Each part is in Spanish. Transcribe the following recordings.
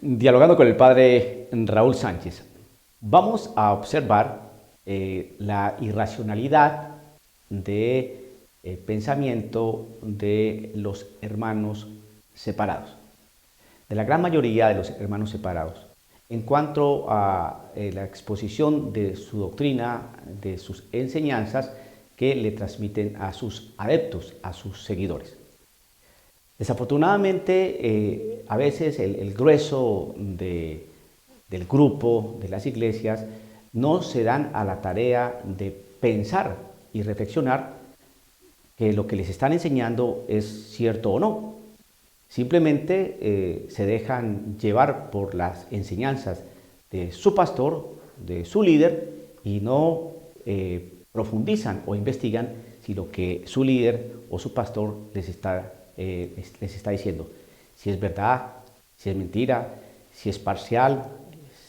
Dialogando con el padre Raúl Sánchez, vamos a observar la irracionalidad de pensamiento de los hermanos separados, de la gran mayoría de los hermanos separados, en cuanto a la exposición de su doctrina, de sus enseñanzas que le transmiten a sus adeptos, a sus seguidores. Desafortunadamente, a veces el grueso del grupo, de las iglesias, no se dan a la tarea de pensar y reflexionar que lo que les están enseñando es cierto o no. Simplemente se dejan llevar por las enseñanzas de su pastor, de su líder, y no profundizan o investigan si lo que su líder o su pastor les está diciendo, si es verdad, si es mentira, si es parcial,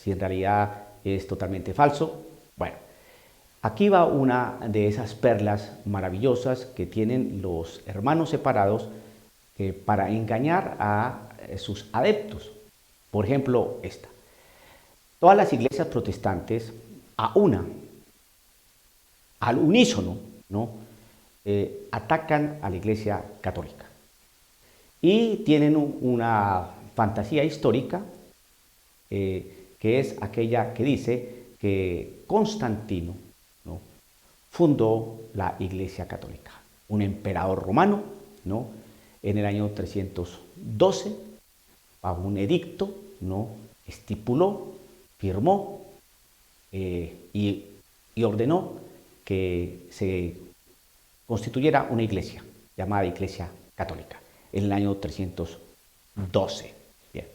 si en realidad es totalmente falso. Bueno, aquí va una de esas perlas maravillosas que tienen los hermanos separados para engañar a sus adeptos. Por ejemplo, esta. Todas las iglesias protestantes, al unísono, ¿no? Atacan a la iglesia católica. Y tienen una fantasía histórica que es aquella que dice que Constantino, ¿no?, fundó la Iglesia Católica, un emperador romano, ¿no?, en el año 312, bajo un edicto, ¿no?, estipuló, firmó y ordenó que se constituyera una iglesia llamada Iglesia Católica en el año 312. Bien.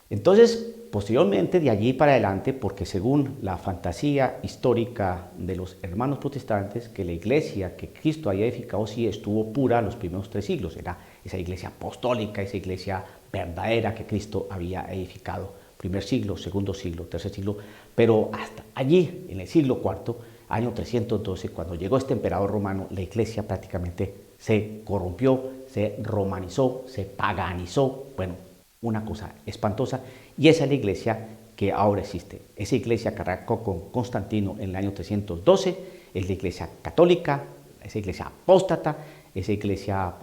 Entonces, posteriormente, de allí para adelante, porque según la fantasía histórica de los hermanos protestantes, que la iglesia que Cristo había edificado sí estuvo pura los primeros 3 siglos, era esa iglesia apostólica, esa iglesia verdadera que Cristo había edificado, primer siglo, segundo siglo, tercer siglo, pero hasta allí, en el siglo IV, año 312, cuando llegó este emperador romano, la iglesia prácticamente se corrompió, se romanizó, se paganizó, bueno, una cosa espantosa, y esa es la iglesia que ahora existe. Esa iglesia que arrancó con Constantino en el año 312 es la iglesia católica, esa iglesia apóstata, esa iglesia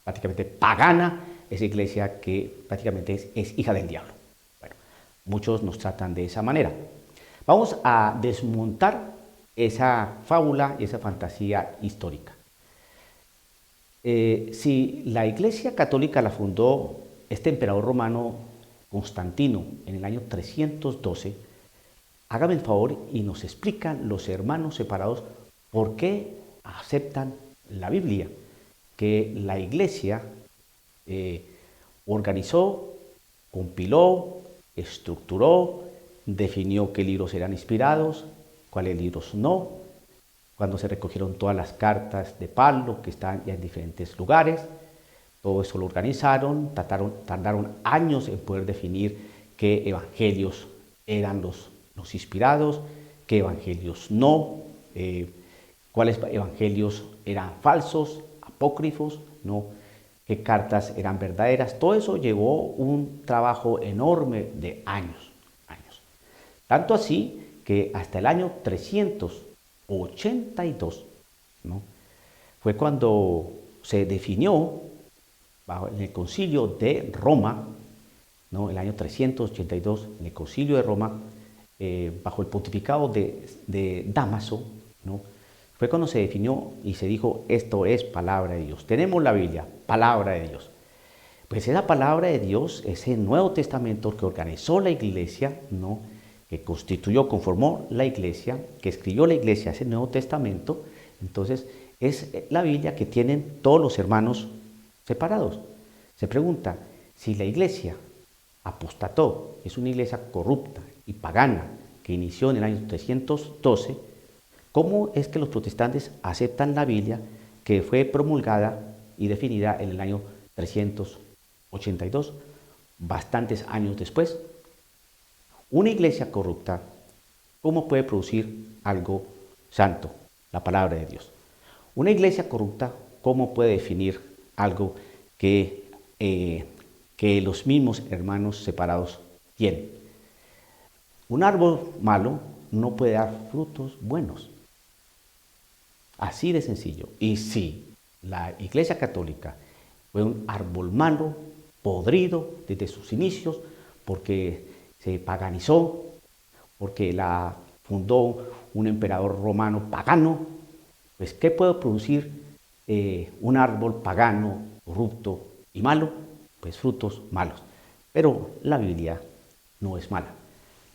prácticamente pagana, esa iglesia que prácticamente es hija del diablo. Bueno, muchos nos tratan de esa manera. Vamos a desmontar esa fábula y esa fantasía histórica. Si la Iglesia Católica la fundó este emperador romano Constantino en el año 312, hágame el favor y nos explican los hermanos separados por qué aceptan la Biblia, que la Iglesia organizó, compiló, estructuró, definió qué libros eran inspirados, cuáles libros no, cuando se recogieron todas las cartas de Pablo que están ya en diferentes lugares. Todo eso lo organizaron, tardaron años en poder definir qué evangelios eran los inspirados, qué evangelios no, cuáles evangelios eran falsos, apócrifos, ¿no?, qué cartas eran verdaderas. Todo eso llevó un trabajo enorme de años. Tanto así que hasta el año 382, ¿no?, fue cuando se definió en el Concilio de Roma, ¿no?, el año 382, en el Concilio de Roma, bajo el pontificado de Dámaso, ¿no?, fue cuando se definió y se dijo, esto es palabra de Dios. Tenemos la Biblia, palabra de Dios. Pues esa palabra de Dios, ese Nuevo Testamento que organizó la iglesia, ¿no?, que constituyó, conformó la iglesia, que escribió la iglesia ese Nuevo Testamento, entonces es la Biblia que tienen todos los hermanos separados. Se pregunta, si la iglesia apostató, es una iglesia corrupta y pagana que inició en el año 312, ¿cómo es que los protestantes aceptan la Biblia que fue promulgada y definida en el año 382, bastantes años después? Una iglesia corrupta, ¿cómo puede producir algo santo? La palabra de Dios. Una iglesia corrupta, ¿cómo puede definir algo que que los mismos hermanos separados tienen. Un árbol malo no puede dar frutos buenos. Así de sencillo. Y si la Iglesia Católica fue un árbol malo, podrido desde sus inicios, porque se paganizó, porque la fundó un emperador romano pagano, pues ¿qué puede producir un árbol pagano, corrupto y malo? Pues frutos malos. Pero la Biblia no es mala.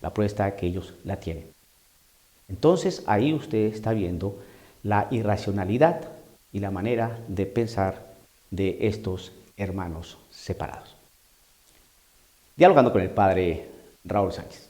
La prueba está que ellos la tienen. Entonces ahí usted está viendo la irracionalidad y la manera de pensar de estos hermanos separados. Dialogando con el padre Raúl Sánchez.